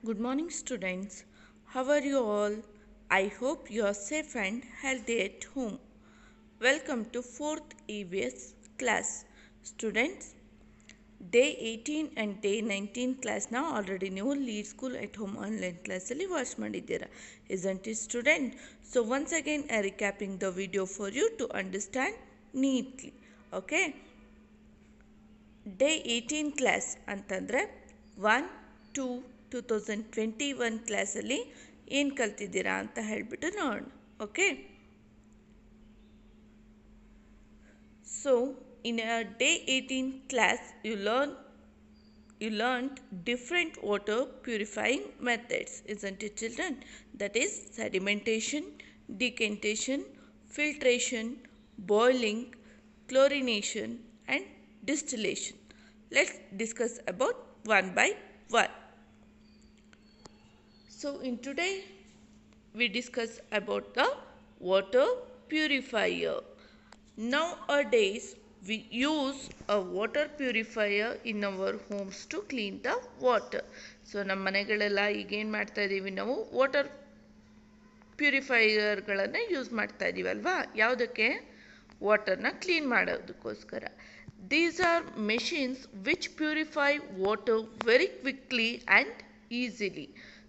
Good morning, students. How are you all? I hope you are safe and healthy at home. Welcome to 4th EVS class. Students, day 18 and day 19 ಕ್ಲಾಸ್ನ already ನೀವು lead school at home online ಕ್ಲಾಸಲ್ಲಿ watch ಮಾಡಿದ್ದೀರಾ, isn't it student? So once again I recapping the video for you to understand neatly. Okay? Day 18 class ಅಂತಂದರೆ 1-2-2021 ಕ್ಲಾಸಲ್ಲಿ ಏನು ಕಲ್ತಿದ್ದೀರಾ ಅಂತ ಹೇಳಿಬಿಟ್ಟು ನೋಡೋಣ. Okay, so in a day 18 class you learned different water purifying methods, isn't it children? That is sedimentation, decantation, filtration, boiling, chlorination and distillation. Let's discuss about one by one. So in today we discuss about the water purifier. Nowadays we use a water purifier in our homes to clean the water. So ನಮ್ಮ ಮನೆಗಳೆಲ್ಲ ಈಗೇನು ಮಾಡ್ತಾ ಇದ್ದೀವಿ, ನಾವು water ಪ್ಯೂರಿಫೈಯರ್ಗಳನ್ನು use ಮಾಡ್ತಾ ಇದ್ದೀವಲ್ವಾ, ಯಾವುದಕ್ಕೆ? ವಾಟರ್ನ clean ಮಾಡೋದಕ್ಕೋಸ್ಕರ. These are machines which purify water very quickly and easily.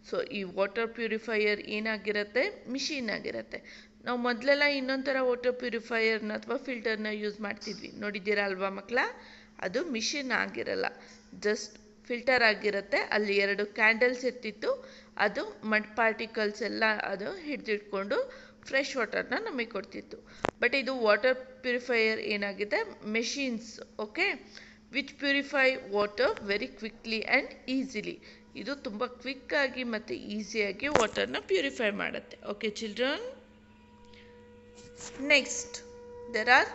So ಈ water purifier ಏನಾಗಿರುತ್ತೆ? ಮಿಷಿನ್ ಆಗಿರುತ್ತೆ. ನಾವು ಮೊದಲೆಲ್ಲ ಇನ್ನೊಂದು ಥರ ವಾಟರ್ ಪ್ಯೂರಿಫೈಯರ್ನ ಅಥವಾ ಫಿಲ್ಟರ್ನ ಯೂಸ್ ಮಾಡ್ತಿದ್ವಿ, ನೋಡಿದ್ದೀರಾ ಅಲ್ವಾ ಮಕ್ಕಳ? ಅದು ಮಿಷಿನ್ ಆಗಿರಲ್ಲ, ಜಸ್ಟ್ ಫಿಲ್ಟರ್ ಆಗಿರುತ್ತೆ. ಅಲ್ಲಿ 2 ಕ್ಯಾಂಡಲ್ಸ್ ಇರ್ತಿತ್ತು, ಅದು ಮಡ್ ಪಾರ್ಟಿಕಲ್ಸ್ ಎಲ್ಲ ಅದು ಹಿಡಿದಿಟ್ಕೊಂಡು ಫ್ರೆಶ್ ವಾಟರ್ನ ನಮಗೆ ಕೊಡ್ತಿತ್ತು. ಬಟ್ ಇದು ವಾಟರ್ ಪ್ಯೂರಿಫೈಯರ್ ಏನಾಗಿದೆ? Machines. Okay, which purify water very quickly and easily. ಇದು ತುಂಬ ಕ್ವಿಕ್ಕಾಗಿ ಮತ್ತು ಈಸಿಯಾಗಿ ವಾಟರ್ನ ಪ್ಯೂರಿಫೈ ಮಾಡುತ್ತೆ. Okay children, next there are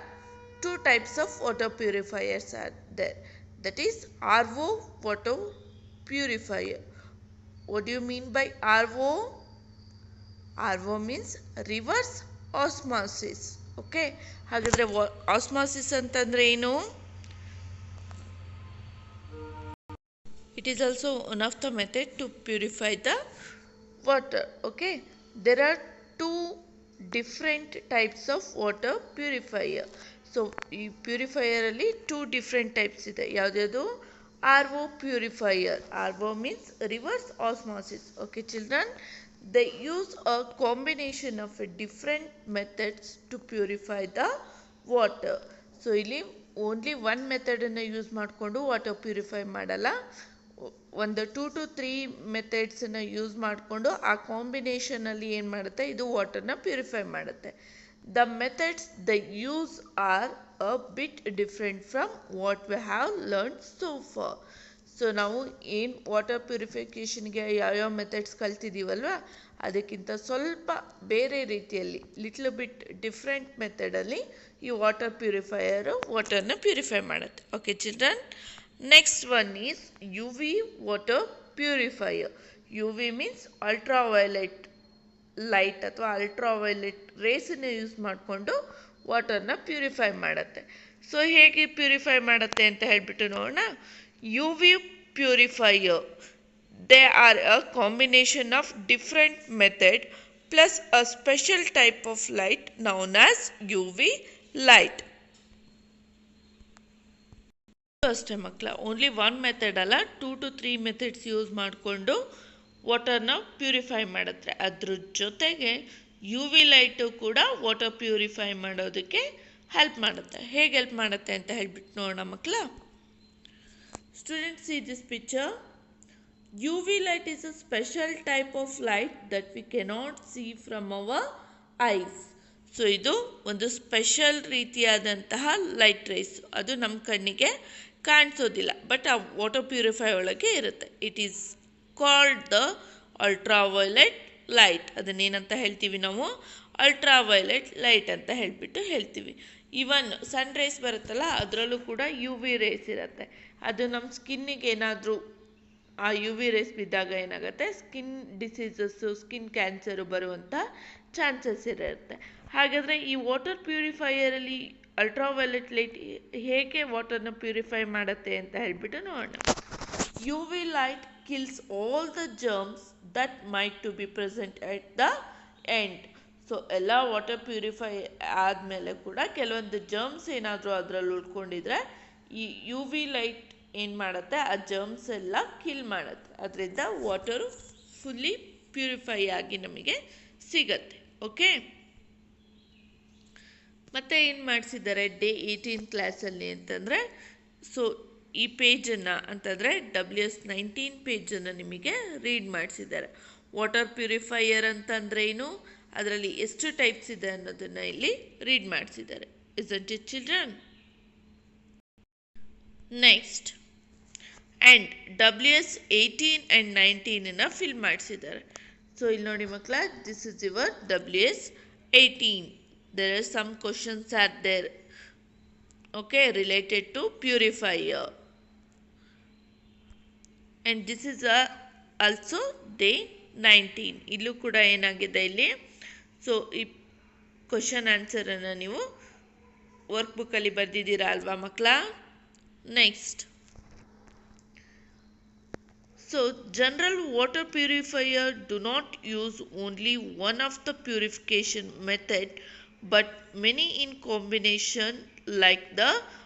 2 types of water purifiers are there. That is RO water purifier. What do you mean by RO? RO means reverse osmosis. Okay, ಹಾಗಾದ್ರೆ osmosis ಅಂತಂದ್ರೆ ಏನು? It is also one of the method to purify the water. Okay, there are 2 different types of water purifier. So ಈ purifier ಅಲ್ಲಿ 2 different types ಇದೆ. ಯಾವ್ದು? RO purifier. RO means reverse osmosis. Okay children, they use a combination of different methods to purify the water. So ಇಲ್ಲಿ only 1 ಮೆಥಡನ್ನು use ಮಾಡಿಕೊಂಡು water purify ಮಾಡಲ್ಲ, ಒಂದು 2 to 3 ಮೆಥಡ್ಸನ್ನು use ಮಾಡಿಕೊಂಡು ಆ ಕಾಂಬಿನೇಷನಲ್ಲಿ ಏನು ಮಾಡುತ್ತೆ, ಇದು ವಾಟರ್ನ ಪ್ಯೂರಿಫೈ ಮಾಡುತ್ತೆ. The methods they use are a bit different from what we have learn so far. So ನಾವು ಏನು ವಾಟರ್ ಪ್ಯೂರಿಫಿಕೇಷನ್ಗೆ ಯಾವ್ಯಾವ ಮೆಥಡ್ಸ್ ಕಲ್ತಿದ್ದೀವಲ್ವ, ಅದಕ್ಕಿಂತ ಸ್ವಲ್ಪ ಬೇರೆ ರೀತಿಯಲ್ಲಿ, ಲಿಟ್ಲ್ ಬಿಟ್ ಡಿಫ್ರೆಂಟ್ ಮೆಥಡಲ್ಲಿ ಈ ವಾಟರ್ ಪ್ಯೂರಿಫೈಯರು ವಾಟರ್ನ ಪ್ಯೂರಿಫೈ ಮಾಡುತ್ತೆ. Okay children, next one is UV water purifier. UV means ultraviolet light ಅಥವಾ ಅಲ್ಟ್ರಾವೈಲೆಟ್ ರೇಸನ್ನು ಯೂಸ್ ಮಾಡಿಕೊಂಡು ವಾಟರ್ನ ಪ್ಯೂರಿಫೈ ಮಾಡುತ್ತೆ. ಸೊ ಹೇಗೆ ಪ್ಯೂರಿಫೈ ಮಾಡುತ್ತೆ ಅಂತ ಹೇಳ್ಬಿಟ್ಟು ನೋಡೋಣ. UV purifier, they are a combination of different method plus a special type of light known as UV light. ಅಷ್ಟೇ ಮಕ್ಕಳ, ಓನ್ಲಿ 1 ಮೆಥಡ್ ಅಲ್ಲ, 2 to 3 ಮೆಥಡ್ಸ್ ಯೂಸ್ ಮಾಡಿಕೊಂಡು ವಾಟರ್ನ ಪ್ಯೂರಿಫೈ ಮಾಡುತ್ತೆ. ಅದ್ರ ಜೊತೆಗೆ UV ಲೈಟು ಕೂಡ ವಾಟರ್ ಪ್ಯೂರಿಫೈ ಮಾಡೋದಕ್ಕೆ ಹೆಲ್ಪ್ ಮಾಡುತ್ತೆ. ಹೇಗೆ ಹೆಲ್ಪ್ ಮಾಡುತ್ತೆ ಅಂತ ಹೇಳ್ಬಿಟ್ಟು ನೋಡೋಣ ಮಕ್ಕಳ. Students, see this picture. UV light is a special type of light that we cannot see from our eyes. So ಇದು ಒಂದು ಸ್ಪೆಷಲ್ ರೀತಿಯಾದಂತಹ ಲೈಟ್ ರೇಸ್, ಅದು ನಮ್ಮ ಕಣ್ಣಿಗೆ ಕಾಣಿಸೋದಿಲ್ಲ, ಬಟ್ ಆ ವಾಟರ್ ಪ್ಯೂರಿಫೈ ಒಳಗೆ ಇರುತ್ತೆ. It is called the ultraviolet light. ಅದನ್ನೇನಂತ ಹೇಳ್ತೀವಿ ನಾವು? ಅಲ್ಟ್ರಾವೈಲೆಟ್ ಲೈಟ್ ಅಂತ ಹೇಳ್ತೀವಿ. ಈವನ್ ಸನ್ ರೇಸ್ ಬರುತ್ತಲ್ಲ, ಅದರಲ್ಲೂ ಕೂಡ UV ರೇಸ್ ಇರುತ್ತೆ. ಅದು ನಮ್ಮ ಸ್ಕಿನ್ನಿಗೆ ಏನಾದರೂ ಆ UV ರೇಸ್ ಬಿದ್ದಾಗ ಏನಾಗುತ್ತೆ, ಸ್ಕಿನ್ ಡಿಸೀಸಸ್ಸು, ಸ್ಕಿನ್ ಕ್ಯಾನ್ಸರು ಬರುವಂಥ ಚಾನ್ಸಸ್ ಇರುತ್ತೆ. ಹಾಗಾದರೆ ಈ ವಾಟರ್ ಪ್ಯೂರಿಫೈಯರಲ್ಲಿ ಅಲ್ಟ್ರಾವೈಲೆಟ್ ಲೈಟ್ ಹೇಗೆ ವಾಟರ್ನ ಪ್ಯೂರಿಫೈ ಮಾಡುತ್ತೆ ಅಂತ ಹೇಳ್ಬಿಟ್ಟು ನೋಡೋಣ. UV light kills all the germs that might to be present at the end. So ಎಲ್ಲ ವಾಟರ್ ಪ್ಯೂರಿಫೈ ಆದಮೇಲೆ ಕೂಡ ಕೆಲವೊಂದು ಜರ್ಮ್ಸ್ ಏನಾದರೂ ಅದರಲ್ಲಿ ಉಳ್ಕೊಂಡಿದ್ರೆ ಈ ಯು ವಿ ಲೈಟ್ ಏನು ಮಾಡುತ್ತೆ, ಆ ಜರ್ಮ್ಸ್ ಎಲ್ಲ ಕಿಲ್ ಮಾಡುತ್ತೆ. ಅದರಿಂದ ವಾಟರು ಫುಲ್ಲಿ ಪ್ಯೂರಿಫೈ ಆಗಿ ನಮಗೆ ಸಿಗತ್ತೆ. ಓಕೆ, ಮತ್ತೆ ಏನು ಮಾಡಿಸಿದ್ದಾರೆ ಡೇ 18 ಕ್ಲಾಸಲ್ಲಿ ಅಂತಂದರೆ, ಸೊ ಈ ಪೇಜನ್ನು ಅಂತಂದರೆ WS19 ಪೇಜನ್ನು ನಿಮಗೆ ರೀಡ್ ಮಾಡಿಸಿದ್ದಾರೆ. ವಾಟರ್ ಪ್ಯೂರಿಫೈಯರ್ ಅಂತಂದರೆ ಏನು, ಅದರಲ್ಲಿ ಎಷ್ಟು ಟೈಪ್ಸ್ ಇದೆ ಅನ್ನೋದನ್ನು ಇಲ್ಲಿ ರೀಡ್ ಮಾಡಿಸಿದ್ದಾರೆ. Isn't it children? Next and WS18 and 19 fill ಮಾಡಿಸಿದ್ದಾರೆ. ಸೊ ಇಲ್ಲಿ ನೋಡಿ ಮಕ್ಕಳ, this is your WS18. There are some questions are there, okay, related to purifier, and this is also day 19. ಇಲ್ಲೂ ಕೂಡ ಏನಾಗಿದೆ ಇಲ್ಲಿ, ಸೊ ಈ ಕ್ವಶನ್ ಆನ್ಸರನ್ನು ನೀವು ವರ್ಕ್ ಬುಕ್ಕಲ್ಲಿ ಬರೆದಿದ್ದೀರಾ ಅಲ್ವಾ ಮಕ್ಕಳ? Next, so general water purifier do not use only one of the purification method but many in combination, like the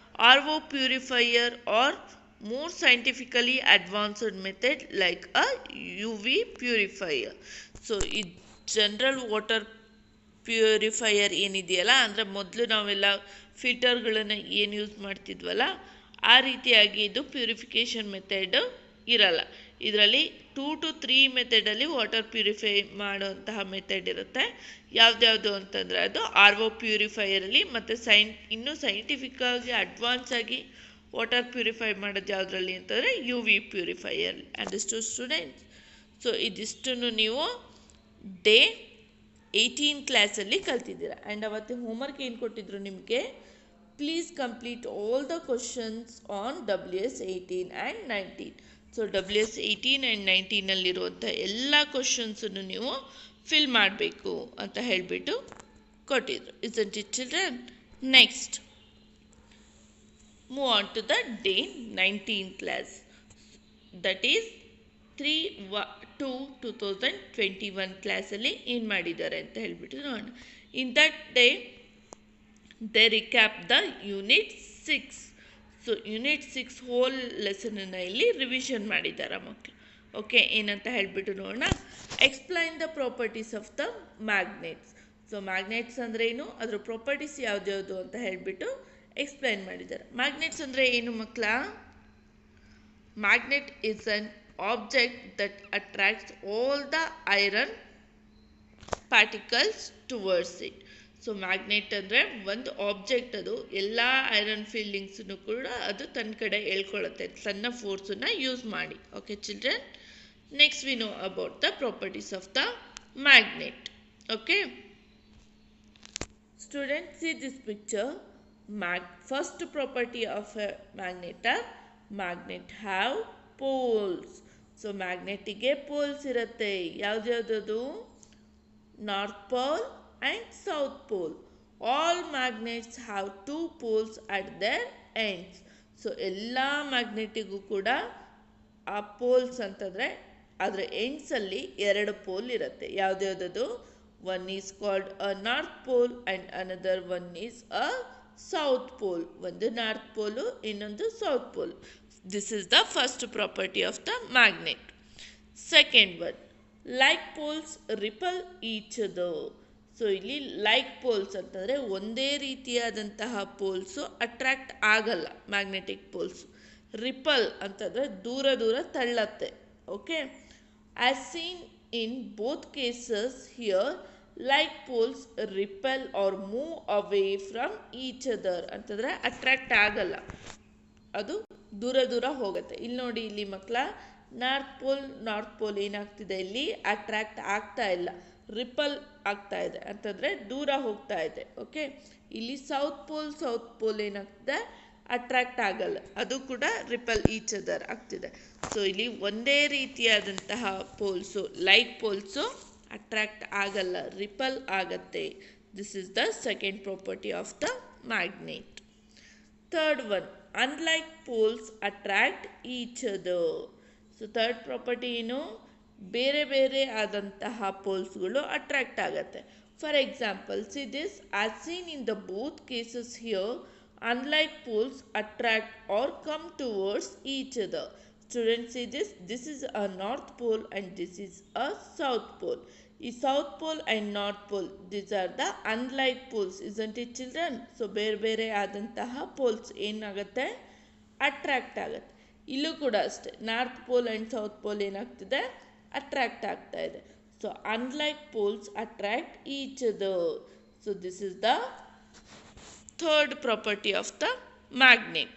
RO purifier or more scientifically advanced method like a UV purifier. So ಈ general water purifier ಏನಿದೆಯಲ್ಲ, ಅಂದರೆ ಮೊದಲು ನಾವೆಲ್ಲ ಫಿಲ್ಟರ್ಗಳನ್ನು ಏನು use ಮಾಡ್ತಿದ್ವಲ್ಲ, ಆ ರೀತಿಯಾಗಿ ಇದು purification method ಇರಲ್ಲ. ಇದರಲ್ಲಿ 2 to 3 ಮೆಥಡಲ್ಲಿ ವಾಟರ್ ಪ್ಯೂರಿಫೈ ಮಾಡುವಂತಹ ಮೆಥಡ್ ಇರುತ್ತೆ. ಯಾವ್ದ್ಯಾವುದು ಅಂತಂದರೆ ಅದು RO ಪ್ಯೂರಿಫೈಯರಲ್ಲಿ, ಮತ್ತು ಇನ್ನೂ ಸೈಂಟಿಫಿಕ್ಕಾಗಿ ಅಡ್ವಾನ್ಸ್ ಆಗಿ ವಾಟರ್ ಪ್ಯೂರಿಫೈ ಮಾಡೋದು ಯಾವುದರಲ್ಲಿ ಅಂತಂದರೆ UV purifier. Understood students? So ಇದಿಷ್ಟನ್ನು ನೀವು ಡೇ 18 ಕ್ಲಾಸಲ್ಲಿ ಕಲ್ತಿದ್ದೀರಾ. ಆ್ಯಂಡ್ ಅವತ್ತು ಹೋಮ್ವರ್ಕ್ ಏನು ಕೊಟ್ಟಿದ್ರು ನಿಮಗೆ, please complete all the questions on WS18 and 19. So WS18 and 19ನಲ್ಲಿರುವಂಥ ಎಲ್ಲ ಕ್ವಶನ್ಸನ್ನು ನೀವು ಫಿಲ್ ಮಾಡಬೇಕು ಅಂತ ಹೇಳಿಬಿಟ್ಟು ಕೊಟ್ಟಿದ್ರು. Isn't it children? Next, move on to the day 19 class, that is 3/2/2021 ಕ್ಲಾಸಲ್ಲಿ ಏನು ಮಾಡಿದ್ದಾರೆ ಅಂತ ಹೇಳಿಬಿಟ್ಟು ನೋಡೋಣ. In that day they recap the unit 6. So unit 6 whole ಲೆಸನನ್ನು ಇಲ್ಲಿ ರಿವಿಷನ್ ಮಾಡಿದ್ದಾರೆ ಮಕ್ಕಳು. ಓಕೆ, ಏನಂತ ಹೇಳಿಬಿಟ್ಟು ನೋಡೋಣ. Explain the properties of the magnets. So magnets ಅಂದರೆ ಏನು, ಅದರ ಪ್ರಾಪರ್ಟೀಸ್ ಯಾವ್ದ್ಯಾವುದು ಅಂತ ಹೇಳಿಬಿಟ್ಟು ಎಕ್ಸ್ಪ್ಲೈನ್ ಮಾಡಿದ್ದಾರೆ. ಮ್ಯಾಗ್ನೆಟ್ಸ್ ಅಂದರೆ ಏನು ಮಕ್ಕಳ? Magnet is an object that attracts all the iron particles towards it. So magnet ಅಂದರೆ ಒಂದು ಆಬ್ಜೆಕ್ಟ್, ಅದು ಎಲ್ಲ ಐರನ್ ಫೀಲ್ಡಿಂಗ್ಸನ್ನು ಕೂಡ ಅದು ತನ್ನ ಕಡೆ ಎಳ್ಕೊಳ್ಳುತ್ತೆ ತನ್ನ ಫೋರ್ಸನ್ನು ಯೂಸ್ ಮಾಡಿ. Okay children? Next we know about the properties of the magnet. Okay students, see this picture. First property of a magnet have poles. So ಮ್ಯಾಗ್ನೆಟಿಗೆ ಪೋಲ್ಸ್ ಇರುತ್ತೆ. ಯಾವ್ದ್ಯಾವ್ದು? North pole and south pole. All magnets have 2 poles at their ends. So ಎಲ್ಲ ಮ್ಯಾಗ್ನೆಟಿಗೂ ಕೂಡ ಆ poles ಅಂತಂದರೆ ಅದರ ಎಂಡ್ಸಲ್ಲಿ 2 pole ಇರುತ್ತೆ. ಯಾವ್ದ್ಯಾವ್ದು? One is called a north pole and another one is a south pole. ಒಂದು ನಾರ್ತ್ ಪೋಲು, ಇನ್ನೊಂದು south pole. This is the first property of the magnet. Second one, like poles repel each other. So ಇಲ್ಲಿ like poles ಅಂತಂದರೆ ಒಂದೇ ರೀತಿಯಾದಂತಹ poles attract ಆಗಲ್ಲ magnetic poles. Repel ಅಂತಂದರೆ ದೂರ ದೂರ ತಳ್ಳತ್ತೆ. Okay, as seen in both cases here, like poles repel or move away from each other ಅಂತಂದರೆ ಅಟ್ರಾಕ್ಟ್ ಆಗಲ್ಲ, ಅದು ದೂರ ದೂರ ಹೋಗುತ್ತೆ. ಇಲ್ಲಿ ನೋಡಿ, ಇಲ್ಲಿ ಮಕ್ಕಳ ನಾರ್ತ್ ಪೋಲ್ ಏನಾಗ್ತಿದೆ, ಇಲ್ಲಿ ಅಟ್ರಾಕ್ಟ್ ಆಗ್ತಾ ಇಲ್ಲ, ರಿಪಲ್ ಆಗ್ತಾ ಇದೆ, ಅಂತಂದರೆ ದೂರ ಹೋಗ್ತಾ ಇದೆ. ಓಕೆ, ಇಲ್ಲಿ ಸೌತ್ ಪೋಲ್ ಏನಾಗ್ತಿದೆ, ಅಟ್ರಾಕ್ಟ್ ಆಗಲ್ಲ, ಅದು ಕೂಡ ರಿಪಲ್ ಈಚ್ ಅದರ್ ಆಗ್ತಿದೆ. ಸೊ ಇಲ್ಲಿ ಒಂದೇ ರೀತಿಯಾದಂತಹ ಪೋಲ್ಸು, ಲೈಕ್ ಪೋಲ್ಸು ಅಟ್ರಾಕ್ಟ್ ಆಗಲ್ಲ, ರಿಪಲ್ ಆಗತ್ತೆ. This is the second property of the magnet. Third one, unlike poles attract each other. So third property ಏನು, ಬೇರೆ ಬೇರೆ ಆದಂತಹ ಪೋಲ್ಸ್ಗಳು ಅಟ್ರಾಕ್ಟ್ ಆಗತ್ತೆ. For example see this, as seen in the both cases here, unlike poles attract or come towards each other. Students, see this, this is a north pole and this is a south pole. ಈ south pole and north pole, these are the unlike poles, isn't it children? So ಬೇರೆ ಬೇರೆ ಆದಂತಹ poles ಏನಾಗುತ್ತೆ, attract ಆಗುತ್ತೆ. ಇಲ್ಲೂ ಕೂಡ ಅಷ್ಟೇ, north pole and south pole ಏನಾಗ್ತಿದೆ, ಅಟ್ರಾಕ್ಟ್ ಆಗ್ತಾ ಇದೆ. So unlike poles attract each other. So this is the third property of the magnet.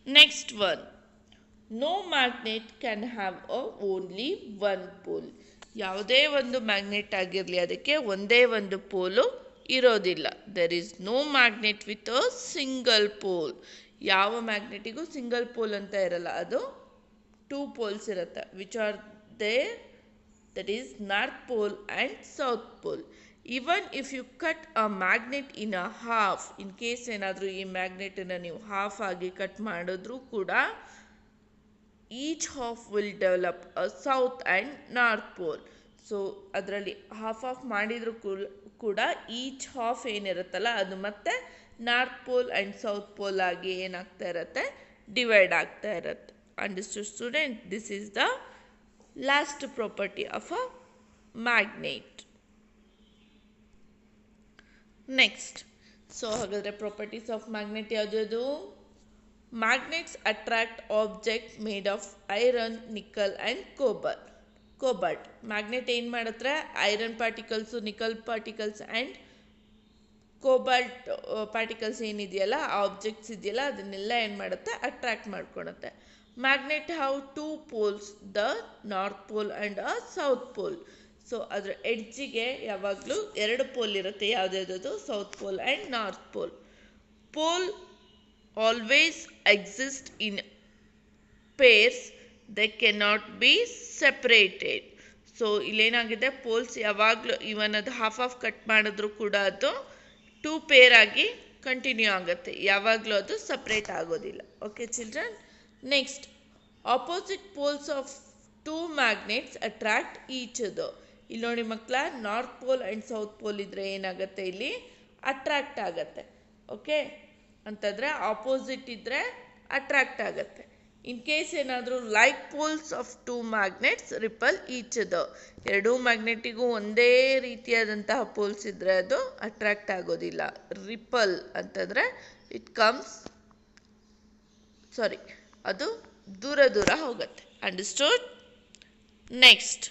Next one, no magnet can have only one pole. ಯಾವುದೇ ಒಂದು magnet ಆಗಿರಲಿ ಅದಕ್ಕೆ ಒಂದೇ ಒಂದು pole ಇರೋದಿಲ್ಲ. There is no magnet with a single pole. ಯಾವ ಮ್ಯಾಗ್ನೆಟಿಗೂ single pole ಅಂತ ಇರಲ್ಲ, ಅದು 2 poles ಇರುತ್ತೆ. Which are there, that is north pole and south pole. Even if you cut a magnet in a half, in case ಏನಾದರೂ ಈ ಮ್ಯಾಗ್ನೆಟನ್ನು ನೀವು ಹಾಫ್ ಆಗಿ ಕಟ್ ಮಾಡಿದ್ರೂ ಕೂಡ each half will develop a south and north pole. So ಅದರಲ್ಲಿ half ಮಾಡಿದರೂ ಕೂಡ ಈಚ್ ಹಾಫ್ ಏನಿರುತ್ತಲ್ಲ ಅದು ಮತ್ತೆ north pole and south pole ಆಗಿ ಏನಾಗ್ತಾ ಇರುತ್ತೆ, ಡಿವೈಡ್ ಆಗ್ತಾ ಇರುತ್ತೆ. Understood student? This is the last property of a magnet. Next, so ಹಾಗಾದರೆ ಪ್ರಾಪರ್ಟೀಸ್ ಆಫ್ ಮ್ಯಾಗ್ನೆಟ್ ಯಾವ್ದು? Magnets attract object made of iron, nickel and cobalt. Magnet ಏನು ಮಾಡುತ್ತೆ, iron particles, nickel particles and cobalt particles ಏನಿದೆಯಲ್ಲ, ಆ objects ಇದೆಯಲ್ಲ ಅದನ್ನೆಲ್ಲ ಏನು ಮಾಡುತ್ತೆ, ಅಟ್ರಾಕ್ಟ್ ಮಾಡ್ಕೊಳುತ್ತೆ. Magnet have 2 poles, the north pole and a south pole. So ಅದರ ಎಡ್ಜಿಗೆ ಯಾವಾಗಲೂ 2 ಪೋಲ್ ಇರುತ್ತೆ. ಯಾವುದ್ಯಾವುದು? South pole and north pole. Pole always exist in pairs, they cannot be separated. So ಇಲ್ಲೇನಾಗಿದೆ, poles ಯಾವಾಗಲೂ ಇವನ್ ಅದು ಹಾಫ್ ಕಟ್ ಮಾಡಿದ್ರು ಕೂಡ ಅದು 2 ಪೇರ್ ಆಗಿ ಕಂಟಿನ್ಯೂ ಆಗುತ್ತೆ, ಯಾವಾಗಲೂ ಅದು ಸಪ್ರೇಟ್ ಆಗೋದಿಲ್ಲ. Okay children? Next, opposite poles of 2 magnets attract each other. ಇಲ್ಲಿ ನೋಡಿ ಮಕ್ಕಳ, north pole and south pole ಇದ್ರೆ ಏನಾಗುತ್ತೆ, ಇಲ್ಲಿ ಅಟ್ರಾಕ್ಟ್ ಆಗತ್ತೆ. ಓಕೆ ಅಂತಂದರೆ ಆಪೋಸಿಟ್ ಇದ್ದರೆ ಅಟ್ರಾಕ್ಟ್ ಆಗತ್ತೆ. ಇನ್ ಕೇಸ್ ಏನಾದರೂ like poles of 2 magnets ripple each other, 2 ಮ್ಯಾಗ್ನೆಟಿಗೂ ಒಂದೇ ರೀತಿಯಾದಂತಹ ಪೋಲ್ಸ್ ಇದ್ದರೆ ಅದು ಅಟ್ರಾಕ್ಟ್ ಆಗೋದಿಲ್ಲ. ರಿಪಲ್ ಅಂತಂದರೆ ಅದು ದೂರ ದೂರ ಹೋಗುತ್ತೆ. ಅಂಡರ್ಸ್ಟುಡ್? ನೆಕ್ಸ್ಟ್,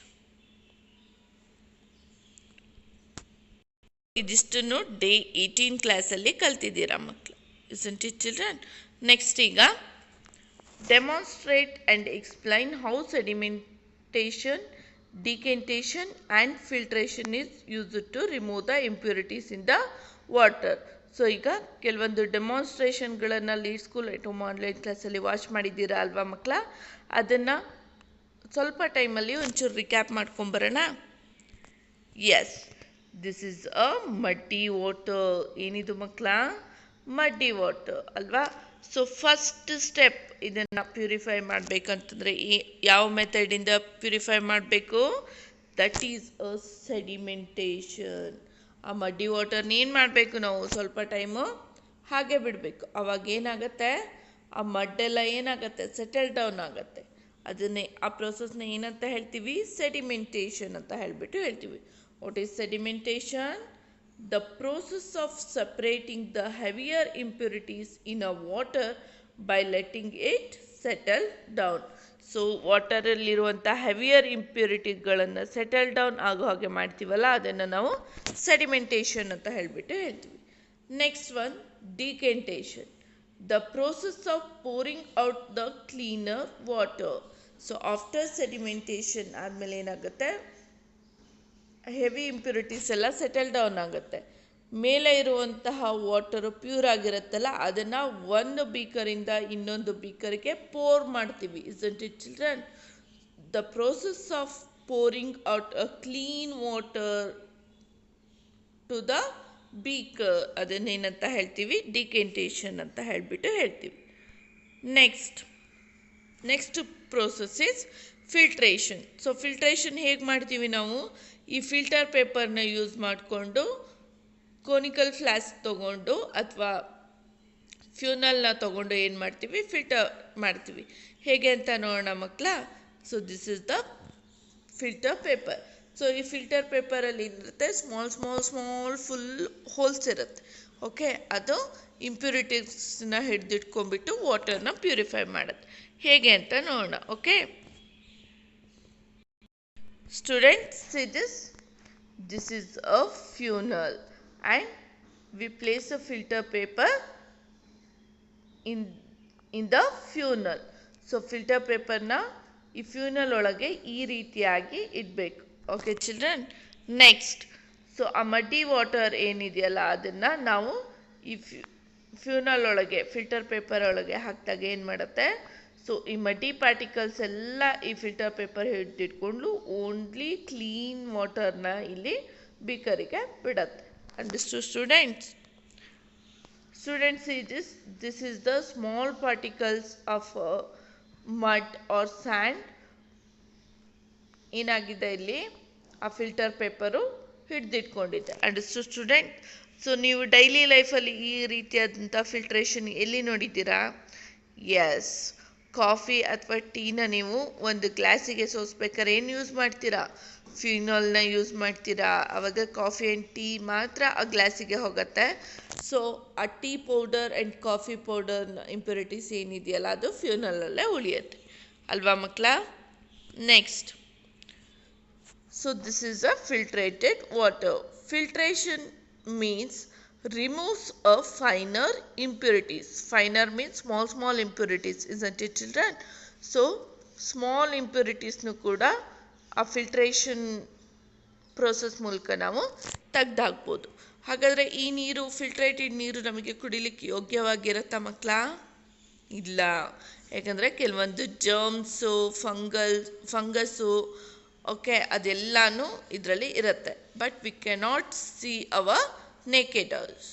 ಇದಿಷ್ಟನ್ನು ಡೇ 18 ಕ್ಲಾಸಲ್ಲಿ ಕಲ್ತಿದ್ದೀರಾ ಮಕ್ಕಳು, isn't it children? ನೆಕ್ಸ್ಟ್, ಈಗ demonstrate and explain how sedimentation, decantation and filtration is used to remove the impurities in the water. So ಈಗ ಕೆಲವೊಂದು ಡೆಮಾನ್ಸ್ಟ್ರೇಷನ್ಗಳನ್ನು lead school at home online ಕ್ಲಾಸಲ್ಲಿ ವಾಚ್ ಮಾಡಿದ್ದೀರಾ ಅಲ್ವಾ ಮಕ್ಕಳ? ಅದನ್ನು ಸ್ವಲ್ಪ ಟೈಮಲ್ಲಿ ಒಂಚೂರು ರಿಕ್ಯಾಪ್ ಮಾಡ್ಕೊಂಬರೋಣ. Yes, this is a muddy water. ಏನಿದು ಮಕ್ಕಳ? ಮಡ್ಡಿ ವಾಟರ್ ಅಲ್ವಾ? ಸೊ ಫಸ್ಟ್ ಸ್ಟೆಪ್, ಇದನ್ನು ಪ್ಯೂರಿಫೈ ಮಾಡಬೇಕಂತಂದರೆ ಯಾವ ಮೆಥಡಿಂದ ಪ್ಯೂರಿಫೈ ಮಾಡಬೇಕು? That is a sedimentation. ಆ ಮಡ್ಡಿ ವಾಟರ್ನ ಏನು ಮಾಡಬೇಕು, ನಾವು ಸ್ವಲ್ಪ ಟೈಮು ಹಾಗೆ ಬಿಡಬೇಕು. ಅವಾಗ ಏನಾಗುತ್ತೆ, ಆ ಮಡ್ಡೆಲ್ಲ ಏನಾಗುತ್ತೆ, ಸೆಟಲ್ ಡೌನ್ ಆಗುತ್ತೆ. ಅದನ್ನೇ ಆ ಪ್ರೊಸೆಸ್ನ ಏನಂತ ಹೇಳ್ತೀವಿ? ಸೆಡಿಮೆಂಟೇಷನ್ ಅಂತ ಹೇಳ್ತೀವಿ. What is sedimentation? The process of separating the heavier impurities in a water by letting it settle down. So ವಾಟರಲ್ಲಿರುವಂಥ ಹೆವಿಯರ್ ಇಂಪ್ಯೂರಿಟಿಗಳನ್ನು ಸೆಟಲ್ ಡೌನ್ ಆಗೋ ಹಾಗೆ ಮಾಡ್ತೀವಲ್ಲ, ಅದನ್ನು ನಾವು ಸೆಡಿಮೆಂಟೇಷನ್ ಅಂತ ಹೇಳ್ತೀವಿ. Next one, decantation, the process of pouring out the cleaner water. So after sedimentation ಆದಮೇಲೆ ಏನಾಗುತ್ತೆ, ಹೆವಿ ಇಂಪ್ಯೂರಿಟೀಸ್ ಎಲ್ಲ ಸೆಟಲ್ ಡೌನ್ ಆಗುತ್ತೆ. ಮೇಲೆ ಇರುವಂತಹ ವಾಟರು ಪ್ಯೂರ್ ಆಗಿರುತ್ತಲ್ಲ, ಅದನ್ನು ಒಂದು ಬೀಕರಿಂದ ಇನ್ನೊಂದು ಬೀಕರಿಗೆ ಪೋರ್ ಮಾಡ್ತೀವಿ. isn't it children? The process of pouring out a clean water to the beaker, ಅದನ್ನೇನಂತ ಹೇಳ್ತೀವಿ? ಡಿಕೆಂಟೇಷನ್ ಅಂತ ಹೇಳ್ತೀವಿ. Next process is filtration. So filtration ಹೇಗೆ ಮಾಡ್ತೀವಿ ನಾವು? ಈ ಫಿಲ್ಟರ್ ಪೇಪರ್ನ ಯೂಸ್ ಮಾಡಿಕೊಂಡು ಕೋನಿಕಲ್ ಫ್ಲಾಸ್ಕ್ ತೊಗೊಂಡು ಅಥವಾ ಫ್ಯೂನಲ್ನ ತೊಗೊಂಡು ಏನು ಮಾಡ್ತೀವಿ? ಫಿಲ್ಟರ್ ಮಾಡ್ತೀವಿ. ಹೇಗೆ ಅಂತ ನೋಡೋಣ ಮಕ್ಕಳ. So this is the filter paper. So ಈ ಫಿಲ್ಟರ್ ಪೇಪರಲ್ಲಿ ಏನಿರುತ್ತೆ? ಸ್ಮಾಲ್ ಫುಲ್ ಹೋಲ್ಸ್ ಇರುತ್ತೆ. ಓಕೆ, ಅದು ಇಂಪ್ಯೂರಿಟೀಸ್ನ ಹಿಡಿದಿಟ್ಕೊಂಡ್ಬಿಟ್ಟು ವಾಟರ್ನ ಪ್ಯೂರಿಫೈ ಮಾಡುತ್ತೆ. ಹೇಗೆ ಅಂತ ನೋಡೋಣ. Okay students, see this is a funnel and we place a filter paper in the funnel. So filter ಪೇಪರ್ನ ಈ ಫ್ಯೂನಲ್ ಒಳಗೆ ಈ ರೀತಿಯಾಗಿ ಇಡಬೇಕು. ಓಕೆ ಚಿಲ್ಡ್ರನ್, ನೆಕ್ಸ್ಟ್ ಸೊ ಆ ಮಡ್ಡಿ ವಾಟರ್ ಏನಿದೆಯಲ್ಲ ಅದನ್ನು ನಾವು ಈ ಫ್ಯೂನಲ್ ಒಳಗೆ ಫಿಲ್ಟರ್ ಪೇಪರ್ ಒಳಗೆ ಹಾಕಿದಾಗ ಏನು ಮಾಡುತ್ತೆ? ಸೊ ಈ ಮಡ್ಡಿ ಪಾರ್ಟಿಕಲ್ಸ್ ಎಲ್ಲ ಈ ಫಿಲ್ಟರ್ ಪೇಪರ್ ಹಿಡಿದಿಟ್ಕೊಂಡು ಓನ್ಲಿ ಕ್ಲೀನ್ ವಾಟರ್ನ ಇಲ್ಲಿ ಬೀಕರಿಗೆ ಬಿಡತ್ತೆ. Understood students? Students, see this is the small particles of mud or sand ಏನಾಗಿದೆ ಇಲ್ಲಿ ಆ ಫಿಲ್ಟರ್ ಪೇಪರು ಹಿಡಿದಿಟ್ಕೊಂಡಿದೆ. Understood student? ಸೊ ನೀವು ಡೈಲಿ ಲೈಫಲ್ಲಿ ಈ ರೀತಿಯಾದಂಥ ಫಿಲ್ಟ್ರೇಷನ್ ಎಲ್ಲಿ ನೋಡಿದ್ದೀರಾ? ಎಸ್, ಕಾಫಿ ಅಥವಾ ಟೀನ ನೀವು ಒಂದು ಗ್ಲಾಸಿಗೆ ಸೋಸ್ಬೇಕಾದ್ರೆ ಏನು ಯೂಸ್ ಮಾಡ್ತೀರಾ? ಫಿನಾಲ್ನ ಯೂಸ್ ಮಾಡ್ತೀರಾ. ಆವಾಗ ಕಾಫಿ ಆ್ಯಂಡ್ ಟೀ ಮಾತ್ರ ಆ ಗ್ಲಾಸಿಗೆ ಹೋಗುತ್ತೆ. ಸೊ ಆ ಟೀ ಪೌಡರ್ ಆ್ಯಂಡ್ ಕಾಫಿ ಪೌಡರ್ನ ಇಂಪ್ಯೂರಿಟೀಸ್ ಏನಿದೆಯಲ್ಲ ಅದು ಫ್ಯೂನಲಲ್ಲೇ ಉಳಿಯುತ್ತೆ ಅಲ್ವಾ ಮಕ್ಕಳ? Next, so this is a filtrated water. Filtration means removes a finer impurities. Finer means small impurities, isn't it children? So small impurities nu kuda ಆ filtration process ಮೂಲಕ ನಾವು ತೆಗೆದಾಕ್ಬೋದು. ಹಾಗಾದರೆ ಈ ನೀರು ಫಿಲ್ಟ್ರೇಟೆಡ್ ನೀರು ನಮಗೆ ಕುಡಿಲಿಕ್ಕೆ ಯೋಗ್ಯವಾಗಿರುತ್ತಾ ಮಕ್ಕಳ? ಇಲ್ಲ. ಯಾಕಂದರೆ ಕೆಲವೊಂದು ಜರ್ಮ್ಸು ಫಂಗಸ್ಸು ಓಕೆ ಅದೆಲ್ಲನೂ ಇದರಲ್ಲಿ ಇರುತ್ತೆ. But we cannot see our naked eyes.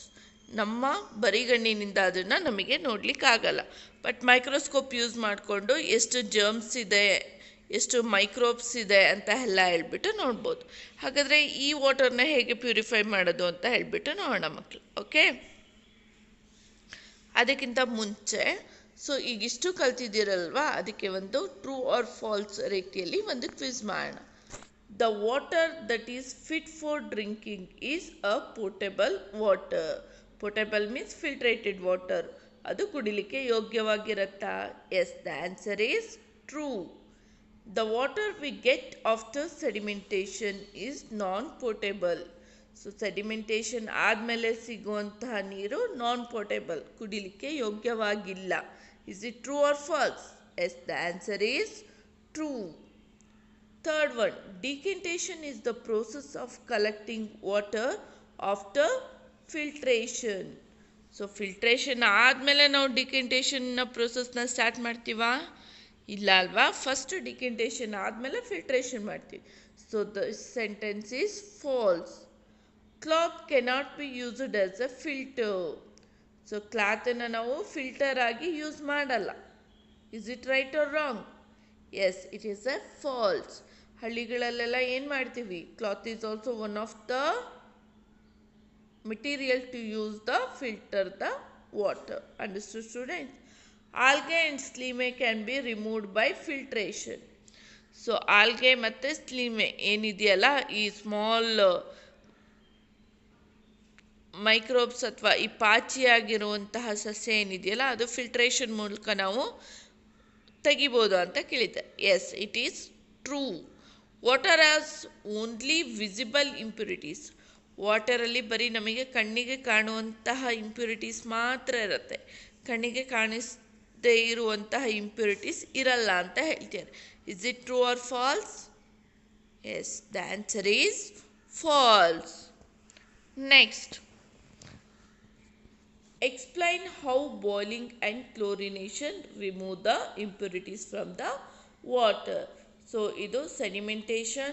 ನಮ್ಮ ಬರಿಗಣ್ಣಿನಿಂದ ಅದನ್ನು ನಮಗೆ ನೋಡಲಿಕ್ಕಾಗಲ್ಲ. ಬಟ್ ಮೈಕ್ರೋಸ್ಕೋಪ್ ಯೂಸ್ ಮಾಡಿಕೊಂಡು ಎಷ್ಟು ಜರ್ಮ್ಸ್ ಇದೆ, ಎಷ್ಟು ಮೈಕ್ರೋಬ್ಸ್ ಇದೆ ಅಂತ ಎಲ್ಲ ಹೇಳ್ಬಿಟ್ಟು ನೋಡ್ಬೋದು. ಹಾಗಾದರೆ ಈ ವಾಟರ್ನ ಹೇಗೆ ಪ್ಯೂರಿಫೈ ಮಾಡೋದು ಅಂತ ಹೇಳ್ಬಿಟ್ಟು ನೋಡೋಣ ಮಕ್ಕಳು. ಓಕೆ, ಅದಕ್ಕಿಂತ ಮುಂಚೆ ಸೊ ಈಗಿಷ್ಟು ಕಲ್ತಿದ್ದೀರಲ್ವಾ, ಅದಕ್ಕೆ ಒಂದು ಟ್ರೂ ಆರ್ ಫಾಲ್ಸ್ ರೀತಿಯಲ್ಲಿ ಒಂದು ಕ್ವಿಜ್ ಮಾಡೋಣ. The water that is fit for drinking is a potable water. Potable means filtrated water. ಅದು ಕುಡಿಲಿಕ್ಕೆ ಯೋಗ್ಯವಾಗಿರುತ್ತಾ? Yes, the answer is true. The water we get after sedimentation is non-potable. So sedimentation ಆದಮೇಲೆ ಸಿಗುವಂತಹ ನೀರು non-potable, ಕುಡಿಲಿಕ್ಕೆ ಯೋಗ್ಯವಾಗಿಲ್ಲ. Is it true or false? Yes, the answer is true. Third one, decantation is the process of collecting water after filtration. So filtration ಆದಮೇಲೆ ನಾವು ಡಿಕೆಂಟೇಷನ್ನ ಪ್ರೋಸೆಸ್ನ start ಮಾಡ್ತೀವಾ? ಇಲ್ಲ ಅಲ್ವಾ? First ಡಿಕೆಂಟೇಷನ್ ಆದಮೇಲೆ filtration ಮಾಡ್ತೀವಿ. So the sentence is false. Cloth cannot be used as a filter. So ಕ್ಲಾತನ್ನು ನಾವು filter ಆಗಿ use ಮಾಡಲ್ಲ. Is it right or wrong? Yes, it is a false. ಹಳ್ಳಿಗಳಲ್ಲೆಲ್ಲ ಏನು ಮಾಡ್ತೀವಿ? Cloth is also one of the material to use the filter the water. Understood students? Algae and slime can be removed by filtration. So algae ಮತ್ತು slime ಏನಿದೆಯಲ್ಲ, ಈ small microbes ಅಥವಾ ಈ ಪಾಚಿಯಾಗಿರುವಂತಹ ಸಸ್ಯ ಏನಿದೆಯಲ್ಲ ಅದು ಫಿಲ್ಟ್ರೇಷನ್ ಮೂಲಕ ನಾವು ತೆಗಿಬೋದು ಅಂತ ಕೇಳಿದ್ದೆ. Yes, it is true. Water as only visible impurities. ವಾಟರಲ್ಲಿ ಬರೀ ನಮಗೆ ಕಣ್ಣಿಗೆ ಕಾಣುವಂತಹ ಇಂಪ್ಯೂರಿಟೀಸ್ ಮಾತ್ರ ಇರುತ್ತೆ. ಕಣ್ಣಿಗೆ ಕಾಣಿಸದೇ ಇರುವಂತಹ ಇಂಪ್ಯೂರಿಟೀಸ್ ಇರಲ್ಲ ಅಂತ ಹೇಳ್ತಾರೆ. Is it true or false? Yes, the answer is false. Next, explain how boiling and chlorination remove the impurities from the water. So ಇದು sedimentation,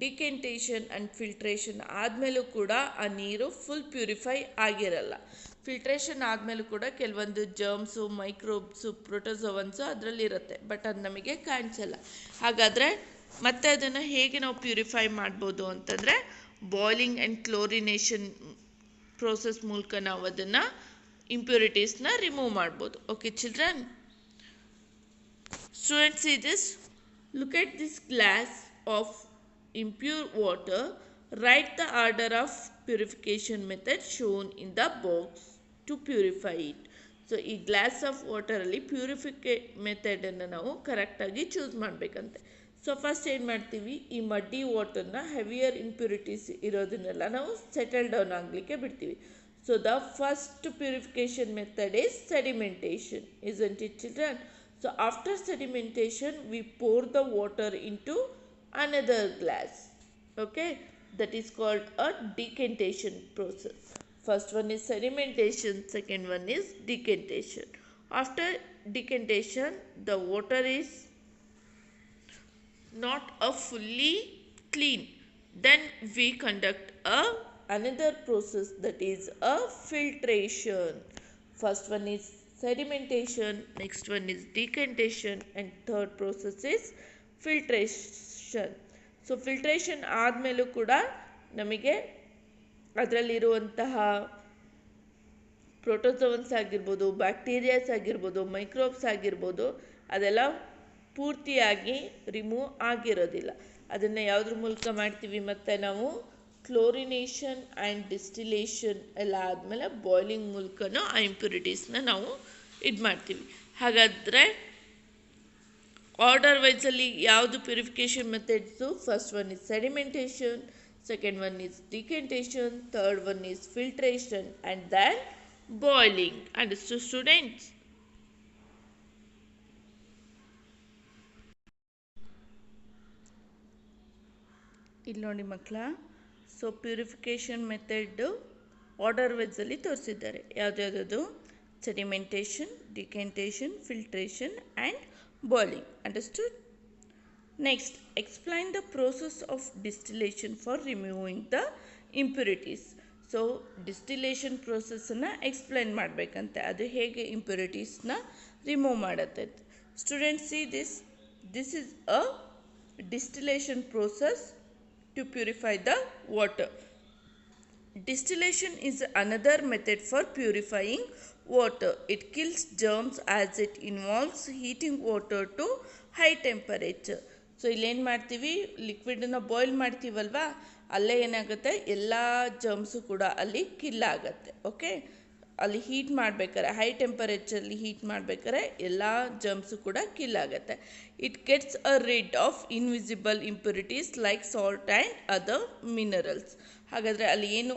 decantation and filtration ಆದಮೇಲೂ ಕೂಡ ಆ ನೀರು ಫುಲ್ ಪ್ಯೂರಿಫೈ ಆಗಿರಲ್ಲ. ಫಿಲ್ಟ್ರೇಷನ್ ಆದಮೇಲೂ ಕೂಡ ಕೆಲವೊಂದು ಜರ್ಮ್ಸು ಮೈಕ್ರೋಬ್ಸು ಪ್ರೋಟೋಸೋವನ್ಸು ಅದರಲ್ಲಿ ಇರುತ್ತೆ, ಬಟ್ ಅದು ನಮಗೆ ಕಾಣಿಸಲ್ಲ. ಹಾಗಾದರೆ ಮತ್ತೆ ಅದನ್ನು ಹೇಗೆ ನಾವು ಪ್ಯೂರಿಫೈ ಮಾಡ್ಬೋದು ಅಂತಂದರೆ ಬಾಯ್ಲಿಂಗ್ ಆ್ಯಂಡ್ ಕ್ಲೋರಿನೇಷನ್ ಪ್ರೋಸೆಸ್ ಮೂಲಕ ನಾವು ಅದನ್ನು ಇಂಪ್ಯೂರಿಟೀಸ್ನ ರಿಮೂವ್ ಮಾಡ್ಬೋದು. Okay children, students see this. Look at this glass of impure water. Write the order of purification method shown in the box to purify it. So ಈ glass of ವಾಟರಲ್ಲಿ ಮೆಥಡನ್ನು ನಾವು ಕರೆಕ್ಟಾಗಿ choose ಮಾಡಬೇಕಂತೆ. So first ಏನು ಮಾಡ್ತೀವಿ, ಈ ಮಡ್ಡಿ ವಾಟರ್ನ heavier impurities ಇರೋದನ್ನೆಲ್ಲ ನಾವು settle down ಆಗಲಿಕ್ಕೆ ಬಿಡ್ತೀವಿ. So the first purification method is sedimentation, isn't it children? So after sedimentation we pour the water into another glass. Okay, that is called a decantation process. First one is sedimentation, second one is decantation. After decantation the water is not a fully clean, then we conduct another process, that is a filtration. First one is sedimentation, next one is decantation, and third process is filtration. So filtration ಆದಮೇಲೂ ಕೂಡ ನಮಗೆ ಅದರಲ್ಲಿರುವಂತಹ protozoans ಆಗಿರ್ಬೋದು, bacterias ಆಗಿರ್ಬೋದು, microbes ಆಗಿರ್ಬೋದು, ಅದೆಲ್ಲ ಪೂರ್ತಿಯಾಗಿ remove ಆಗಿರೋದಿಲ್ಲ. ಅದನ್ನು ಯಾವುದ್ರ ಮೂಲಕ ಮಾಡ್ತೀವಿ, ಮತ್ತು ನಾವು ಕ್ಲೋರಿನೇಷನ್ ಆ್ಯಂಡ್ ಡಿಸ್ಟಿಲೇಷನ್ ಎಲ್ಲ ಆದಮೇಲೆ ಬಾಯ್ಲಿಂಗ್ ಮೂಲಕನೂ ಆ ಇಂಪ್ಯೂರಿಟೀಸ್ನ ನಾವು ಇದು ಮಾಡ್ತೀವಿ. ಹಾಗಾದರೆ ಆರ್ಡರ್ ವೈಸಲ್ಲಿ ಯಾವುದು purification methods? First one is sedimentation, second one is decantation, third one is filtration, and then boiling. Understood students? ಇಲ್ಲಿ ನೋಡಿ ಮಕ್ಕಳ, ಸೊ ಪ್ಯೂರಿಫಿಕೇಷನ್ ಮೆಥಡ್ ಆರ್ಡರ್ ವೈಸಲ್ಲಿ ತೋರಿಸಿದ್ದಾರೆ. ಯಾವುದ್ಯಾವುದು? Sedimentation, decantation, filtration and boiling. Understood? Next, explain the process of distillation for removing the impurities. So distillation process-ನ explain ಮಾಡಬೇಕಂತೆ, ಅದು ಹೇಗೆ ಇಂಪ್ಯೂರಿಟೀಸ್ನ ರಿಮೂವ್ ಮಾಡುತ್ತೆ. Students see this. This is a distillation process to purify the water. Distillation is another method for purifying water. It kills germs as it involves heating water to high temperature. So ಇಲ್ಲೇನು ಮಾಡ್ತೀವಿ, ಲಿಕ್ವಿಡನ್ನು boil ಮಾಡ್ತೀವಲ್ವಾ, ಅಲ್ಲೇ ಏನಾಗುತ್ತೆ, ಎಲ್ಲ ಜರ್ಮ್ಸು ಕೂಡ ಅಲ್ಲಿ kill ಆಗುತ್ತೆ. Okay, ಅಲ್ಲಿ heat ಮಾಡಬೇಕಾರೆ, high ಟೆಂಪರೇಚರ್ಲಿ heat ಮಾಡಬೇಕಾದ್ರೆ ಎಲ್ಲ ಜರ್ಮ್ಸು ಕೂಡ ಕಿಲ್ ಆಗುತ್ತೆ. It gets a rid of invisible impurities like salt and other minerals. ಹಾಗಾದರೆ ಅಲ್ಲಿ ಏನು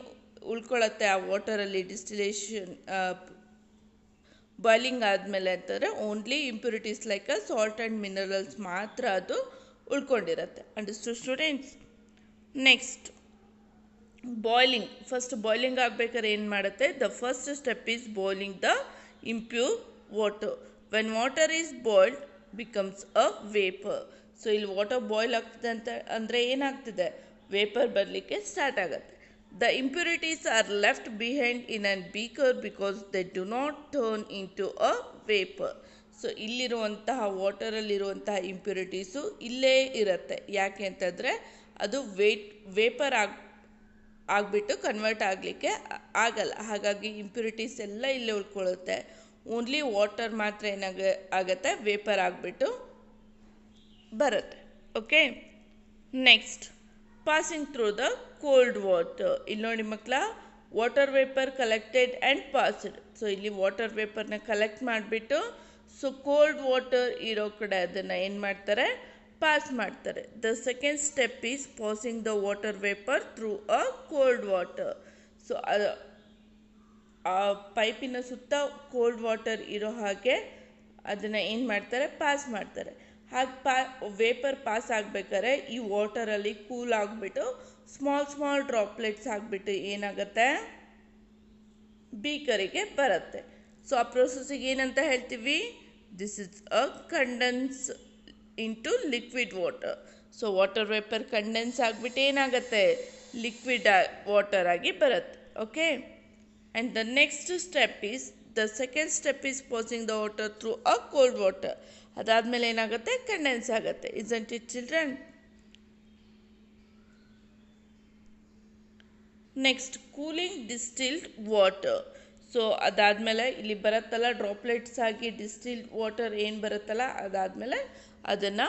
ಉಳ್ಕೊಳ್ಳುತ್ತೆ ಆ ವಾಟರಲ್ಲಿ ಡಿಸ್ಟಿಲೇಷನ್ ಬಾಯ್ಲಿಂಗ್ ಆದಮೇಲೆ ಅಂತಂದರೆ only impurities like salt and minerals ಮಾತ್ರ ಅದು ಉಳ್ಕೊಂಡಿರುತ್ತೆ. Understood students? Next boiling. First boiling ಆಗಬೇಕಾದ್ರೆ ಏನು ಮಾಡುತ್ತೆ, the first step is boiling the impure water. When water is boiled becomes a vapour. So ಇಲ್ಲಿ ವಾಟರ್ ಬಾಯ್ಲ್ ಆಗ್ತದೆ ಅಂತ ಅಂದರೆ ಏನಾಗ್ತಿದೆ, ವೇಪರ್ ಬರಲಿಕ್ಕೆ ಸ್ಟಾರ್ಟ್ ಆಗುತ್ತೆ. The impurities are left behind in a beaker because they do not turn into a vapor. So ಇಲ್ಲಿರುವಂತಹ ವಾಟರಲ್ಲಿರುವಂತಹ ಇಂಪ್ಯೂರಿಟೀಸು ಇಲ್ಲೇ ಇರುತ್ತೆ. ಯಾಕೆ ಅಂತಂದರೆ ಅದು ವೇಪರ್ ಆಗಿಬಿಟ್ಟು ಕನ್ವರ್ಟ್ ಆಗಲಿಕ್ಕೆ ಆಗಲ್ಲ. ಹಾಗಾಗಿ ಇಂಪ್ಯೂರಿಟೀಸ್ ಎಲ್ಲ ಇಲ್ಲೇ ಉಳ್ಕೊಳ್ಳುತ್ತೆ. ಓನ್ಲಿ ವಾಟರ್ ಮಾತ್ರ ಆಗುತ್ತೆ, ವೇಪರ್ ಆಗಿಬಿಟ್ಟು ಬರುತ್ತೆ. Okay, next passing through the cold water. ಇಲ್ಲಿ ನೋಡಿ ಮಕ್ಕಳ, water vapour collected and passed. So ಇಲ್ಲಿ ವಾಟರ್ ವೇಪರ್ನ ಕಲೆಕ್ಟ್ ಮಾಡಿಬಿಟ್ಟು ಸೊ ಕೋಲ್ಡ್ ವಾಟರ್ ಇರೋ ಕಡೆ ಅದನ್ನು ಏನು ಮಾಡ್ತಾರೆ, ಪಾಸ್ ಮಾಡ್ತಾರೆ. The second step is passing the water vapour through a cold water. So ಆ ಪೈಪಿನ ಸುತ್ತ ಕೋಲ್ಡ್ ವಾಟರ್ ಇರೋ ಹಾಗೆ ಅದನ್ನು ಏನು ಮಾಡ್ತಾರೆ, ಪಾಸ್ ಮಾಡ್ತಾರೆ. ಹಾಗೆ ವೇಪರ್ ಪಾಸ್ ಆಗಬೇಕಾದ್ರೆ ಈ ವಾಟರಲ್ಲಿ ಕೂಲ್ ಆಗಿಬಿಟ್ಟು ಸ್ಮಾಲ್ ಡ್ರಾಪ್ಲೆಟ್ಸ್ ಆಗಿಬಿಟ್ಟು ಏನಾಗುತ್ತೆ, ಬೀಕರಿಗೆ ಬರುತ್ತೆ. ಸೊ ಆ ಪ್ರೊಸೆಸ್ಸಿಗೆ ಏನಂತ ಹೇಳ್ತೀವಿ, this is a condense into liquid water. So water vapour condense ಆಗಿಬಿಟ್ಟು ಏನಾಗುತ್ತೆ, ಲಿಕ್ವಿಡ್ ವಾಟರ್ ಆಗಿ ಬರುತ್ತೆ. Okay, And the next step is, the second step is passing the water through a cold water. ಅದಾದ್ಮೇಲೆ ಏನಾಗುತ್ತೆ, ಕಂಡೆನ್ಸ್ ಆಗುತ್ತೆ. isn't it children? Next cooling distilled water. So ಅದಾದಮೇಲೆ ಇಲ್ಲಿ ಬರುತ್ತಲ್ಲ ಡ್ರಾಪ್ಲೆಟ್ಸ್ ಆಗಿ ಡಿಸ್ಟಿಲ್ಡ್ ವಾಟರ್ ಏನು ಬರುತ್ತಲ್ಲ ಅದಾದಮೇಲೆ ಅದನ್ನು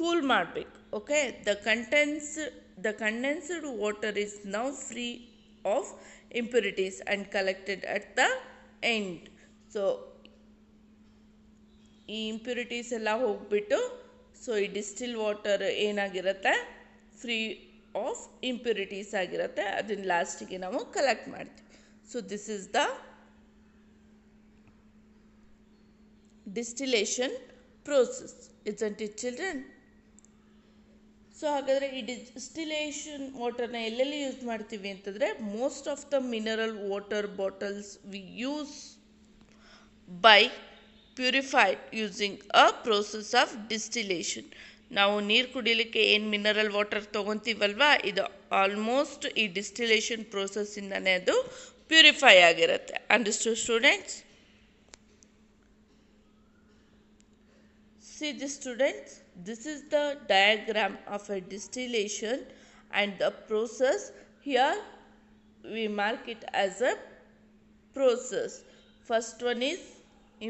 ಕೂಲ್ ಮಾಡಬೇಕು. Okay, the condensed water is now free of impurities and collected at the end. So ಈ ಇಂಪ್ಯೂರಿಟೀಸ್ ಎಲ್ಲ ಹೋಗ್ಬಿಟ್ಟು ಸೊ ಈ ಡಿಸ್ಟಿಲ್ ವಾಟರ್ ಏನಾಗಿರುತ್ತೆ, ಫ್ರೀ ಆಫ್ ಇಂಪ್ಯೂರಿಟೀಸ್ ಆಗಿರುತ್ತೆ. ಅದನ್ನ ಲಾಸ್ಟಿಗೆ ನಾವು ಕಲೆಕ್ಟ್ ಮಾಡ್ತೀವಿ. So this is the distillation process. isn't it children? So ಹಾಗಾದರೆ ಈ ಡಿಸ್ಟಿಲೇಷನ್ ವಾಟರ್ನ ಎಲ್ಲೆಲ್ಲಿ ಯೂಸ್ ಮಾಡ್ತೀವಿ ಅಂತಂದರೆ, most of the mineral water bottles we use by purified using a process of distillation. ನಾವು ನೀರು ಕುಡಿಲಿಕ್ಕೆ ಏನು ಮಿನರಲ್ ವಾಟರ್ ತೊಗೊತೀವಲ್ವಾ, ಇದು ಆಲ್ಮೋಸ್ಟ್ ಈ ಡಿಸ್ಟಿಲೇಷನ್ ಪ್ರೋಸೆಸ್ಸಿಂದನೇ ಅದು ಪ್ಯೂರಿಫೈ ಆಗಿರುತ್ತೆ. Understood students? See this students, this is the diagram of a distillation and the process. Here we mark it as a process. First one is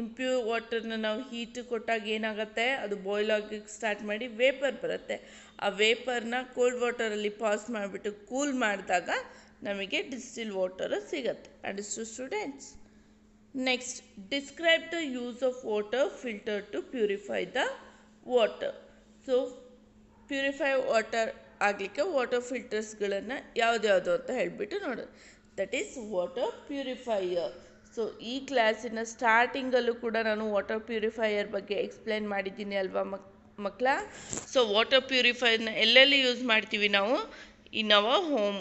impure water na ನಾವು heat ಕೊಟ್ಟಾಗ ಏನಾಗುತ್ತೆ, ಅದು boil ಆಗಕ್ಕೆ start ಮಾಡಿ vapour ಬರುತ್ತೆ. ಆ ವೇಪರ್ನ cold ವಾಟರಲ್ಲಿ ಪಾಸ್ ಮಾಡಿಬಿಟ್ಟು ಕೂಲ್ ಮಾಡಿದಾಗ ನಮಗೆ ಡಿಸ್ಟಿಲ್ ವಾಟರ್ ಸಿಗುತ್ತೆ. Understood students? Next, describe the use of water filter to purify the water. So purify water ಆಗಲಿಕ್ಕೆ ವಾಟರ್ ಫಿಲ್ಟರ್ಸ್ಗಳನ್ನು ಯಾವುದ್ಯಾವುದು ಅಂತ ಹೇಳಿಬಿಟ್ಟು ನೋಡೋದು. That is water purifier. So ಈ ಕ್ಲಾಸಿನ ಸ್ಟಾರ್ಟಿಂಗಲ್ಲೂ ಕೂಡ ನಾನು ವಾಟರ್ ಪ್ಯೂರಿಫೈಯರ್ ಬಗ್ಗೆ ಎಕ್ಸ್ಪ್ಲೇನ್ ಮಾಡಿದ್ದೀನಿ ಅಲ್ವಾ ಮಕ್ಕಳ? ಸೊ ವಾಟರ್ ಪ್ಯೂರಿಫೈಯರ್ನ ಎಲ್ಲೆಲ್ಲಿ ಯೂಸ್ ಮಾಡ್ತೀವಿ ನಾವು? In our home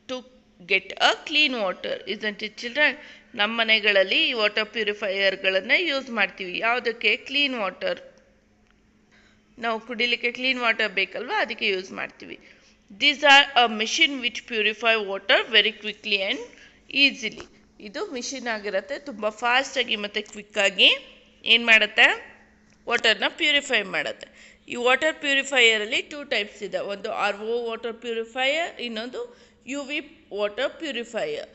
to get a clean water. isn't it children? ನಮ್ಮ ಮನೆಗಳಲ್ಲಿ ಈ ವಾಟರ್ ಪ್ಯೂರಿಫೈಯರ್ಗಳನ್ನು ಯೂಸ್ ಮಾಡ್ತೀವಿ. ಯಾವುದಕ್ಕೆ? Clean water. ನಾವು ಕುಡಿಲಿಕ್ಕೆ ಕ್ಲೀನ್ ವಾಟರ್ ಬೇಕಲ್ವಾ, ಅದಕ್ಕೆ ಯೂಸ್ ಮಾಡ್ತೀವಿ. These are a machine which purify water very quickly and easily. ಇದು ಮಿಷಿನ್ ಆಗಿರುತ್ತೆ, ತುಂಬ ಫಾಸ್ಟಾಗಿ ಮತ್ತು ಕ್ವಿಕ್ಕಾಗಿ ಏನು ಮಾಡುತ್ತೆ, ವಾಟರ್ನ ಪ್ಯೂರಿಫೈ ಮಾಡುತ್ತೆ. ಈ ವಾಟರ್ ಪ್ಯೂರಿಫೈಯರಲ್ಲಿ 2 ಟೈಪ್ಸ್ ಇದೆ. ಒಂದು RO ವಾಟರ್ ಪ್ಯೂರಿಫೈಯರ್, ಇನ್ನೊಂದು UV water purifier.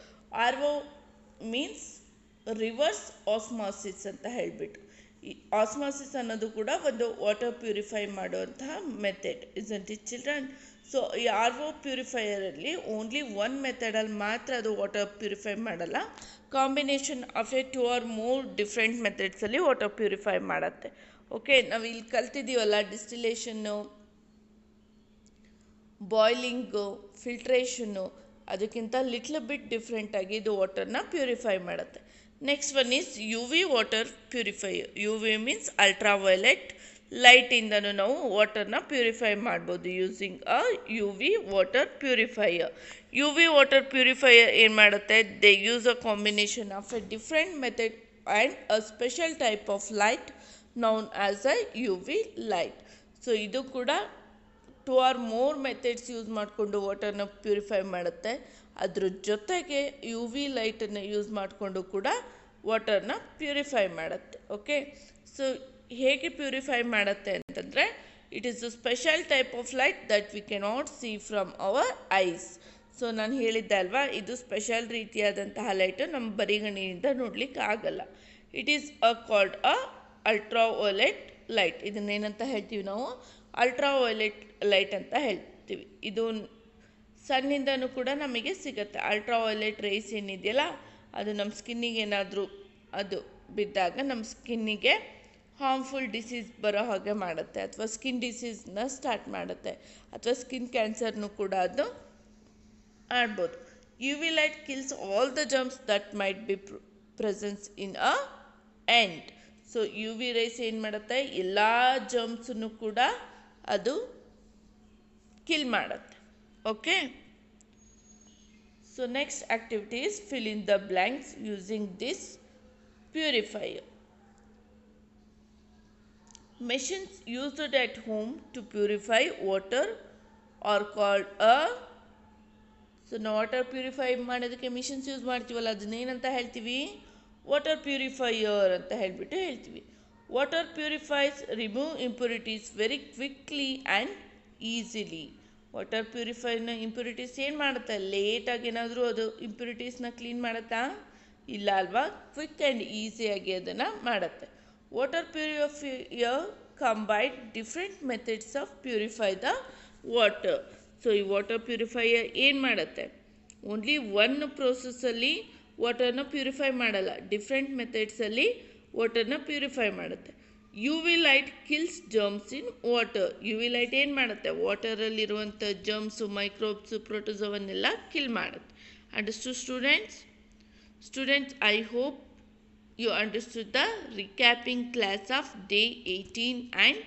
RO means reverse osmosis ಅಂತ ಹೇಳಿಬಿಟ್ಟು. ಈ ಆಸ್ಮಾಸಿಸ್ ಅನ್ನೋದು ಕೂಡ ಒಂದು ವಾಟರ್ ಪ್ಯೂರಿಫೈ ಮಾಡುವಂತಹ method. isn't it children? So ಈ RO ಪ್ಯೂರಿಫೈಯರಲ್ಲಿ ಓನ್ಲಿ ಒನ್ ಮೆಥಡಲ್ಲಿ ಮಾತ್ರ ಅದು ವಾಟರ್ ಪ್ಯೂರಿಫೈ ಮಾಡಲ್ಲ, combination of a 2 or more different ಮೆಥಡ್ಸಲ್ಲಿ ವಾಟರ್ ಪ್ಯೂರಿಫೈ ಮಾಡುತ್ತೆ. ಓಕೆ, ನಾವು ಇಲ್ಲಿ ಕಲ್ತಿದ್ದೀವಲ್ಲ, ಡಿಸ್ಟಿಲೇಷನ್ನು, ಬಾಯ್ಲಿಂಗು, ಫಿಲ್ಟ್ರೇಷನ್ನು, ಅದಕ್ಕಿಂತ ಲಿಟ್ಲ್ ಬಿಟ್ ಡಿಫ್ರೆಂಟಾಗಿ ಇದು ವಾಟರ್ನ ಪ್ಯೂರಿಫೈ ಮಾಡುತ್ತೆ. Next one is UV water purifier. UV means ultraviolet ಲೈಟಿಂದನೂ ನಾವು ವಾಟರ್ನ ಪ್ಯೂರಿಫೈ ಮಾಡ್ಬೋದು using a UV water purifier. UV water purifier ಏನು ಮಾಡುತ್ತೆ, they use a combination of a different method and a special type of light known as a UV light. So ಇದು ಕೂಡ 2 or more methods use ಮಾಡಿಕೊಂಡು ವಾಟರ್ನ purify ಮಾಡುತ್ತೆ. ಅದ್ರ ಜೊತೆಗೆ UV ಲೈಟನ್ನು use ಮಾಡಿಕೊಂಡು ಕೂಡ ವಾಟರ್ನ ಪ್ಯೂರಿಫೈ ಮಾಡುತ್ತೆ. ಓಕೆ, ಸೊ ಹೇಗೆ ಪ್ಯೂರಿಫೈ ಮಾಡುತ್ತೆ ಅಂತಂದರೆ, it is a special type of light that we cannot see from our eyes. So ನಾನು ಹೇಳಿದ್ದೆ ಅಲ್ವಾ, ಇದು ಸ್ಪೆಷಲ್ ರೀತಿಯಾದಂತಹ ಲೈಟು ನಮ್ಮ ಬರಿಗಣ್ಣಿನಿಂದ ನೋಡ್ಲಿಕ್ಕೆ ಆಗಲ್ಲ. It is called a ultraviolet light. ಇದನ್ನೇನಂತ ಹೇಳ್ತೀವಿ ನಾವು? ಅಲ್ಟ್ರಾವೈಲೆಟ್ ಲೈಟ್ ಅಂತ ಹೇಳ್ತೀವಿ. ಇದು ಸನ್ನಿಂದನೂ ಕೂಡ ನಮಗೆ ಸಿಗುತ್ತೆ. ಅಲ್ಟ್ರಾವೈಲೆಟ್ ರೇಸ್ ಏನಿದೆಯಲ್ಲ, ಅದು ನಮ್ಮ ಸ್ಕಿನ್ನಿಗೆ ಏನಾದರೂ ಅದು ಬಿದ್ದಾಗ ನಮ್ಮ ಸ್ಕಿನ್ನಿಗೆ ಹಾರ್ಮ್ಫುಲ್ ಡಿಸೀಸ್ ಬರೋ ಹಾಗೆ ಮಾಡುತ್ತೆ, ಅಥವಾ ಸ್ಕಿನ್ ಡಿಸೀಸ್ನ ಸ್ಟಾರ್ಟ್ ಮಾಡುತ್ತೆ, ಅಥವಾ ಸ್ಕಿನ್ ಕ್ಯಾನ್ಸರ್ನು ಕೂಡ ಅದು ಆಡ್ಬೋದು. UV light kills all the germs that might be present in a end. So UV rays ಏನು ಮಾಡುತ್ತೆ, ಎಲ್ಲ ಜರ್ಮ್ಸನ್ನು ಕೂಡ ಅದು ಕಿಲ್ ಮಾಡುತ್ತೆ. Okay, so next activity is fill in the blanks using this purifier. Machines used at home to purify water are called a so ನಾವು water purify ಮಾಡೋದಕ್ಕೆ machines use ಮಾಡ್ತೀವಲ್ಲ ಅದನ್ನೇನಂತ ಹೇಳ್ತೀವಿ, ವಾಟರ್ ಪ್ಯೂರಿಫೈಯರ್ ಅಂತ ಹೇಳ್ತೀವಿ. Water purifies remove impurities very quickly and easily. Water ಪ್ಯೂರಿಫೈನ impurities ಏನು ಮಾಡುತ್ತೆ, ಲೇಟಾಗಿ ಏನಾದರೂ ಅದು ಇಂಪ್ಯೂರಿಟೀಸ್ನ ಕ್ಲೀನ್ ಮಾಡುತ್ತಾ, ಇಲ್ಲ ಅಲ್ವಾ, ಕ್ವಿಕ್ ಆ್ಯಂಡ್ ಈಸಿಯಾಗಿ ಅದನ್ನು ಮಾಡುತ್ತೆ. Water purifier combine different methods of purify the water. So ಈ ವಾಟರ್ ಪ್ಯೂರಿಫೈಯರ್ ಏನು ಮಾಡುತ್ತೆ, ಓನ್ಲಿ ಒನ್ ಪ್ರೋಸೆಸ್ಸಲ್ಲಿ ವಾಟರ್ನ ಪ್ಯೂರಿಫೈ ಮಾಡಲ್ಲ, ಡಿಫ್ರೆಂಟ್ ಮೆಥಡ್ಸಲ್ಲಿ ವಾಟರ್ನ ಪ್ಯೂರಿಫೈ ಮಾಡುತ್ತೆ. U V light kills germs in water. U V light ಏನು ಮಾಡುತ್ತೆ, ವಾಟರಲ್ಲಿರುವಂಥ ಜರ್ಮ್ಸು, ಮೈಕ್ರೋಬ್ಸು, ಪ್ರೋಟೋಸೋವನ್ನೆಲ್ಲ ಕಿಲ್ ಮಾಡುತ್ತೆ. Understood students? Students, I hope you understood the recapping class of day 18 and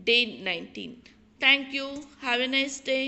day 19. Thank you. Have a nice day.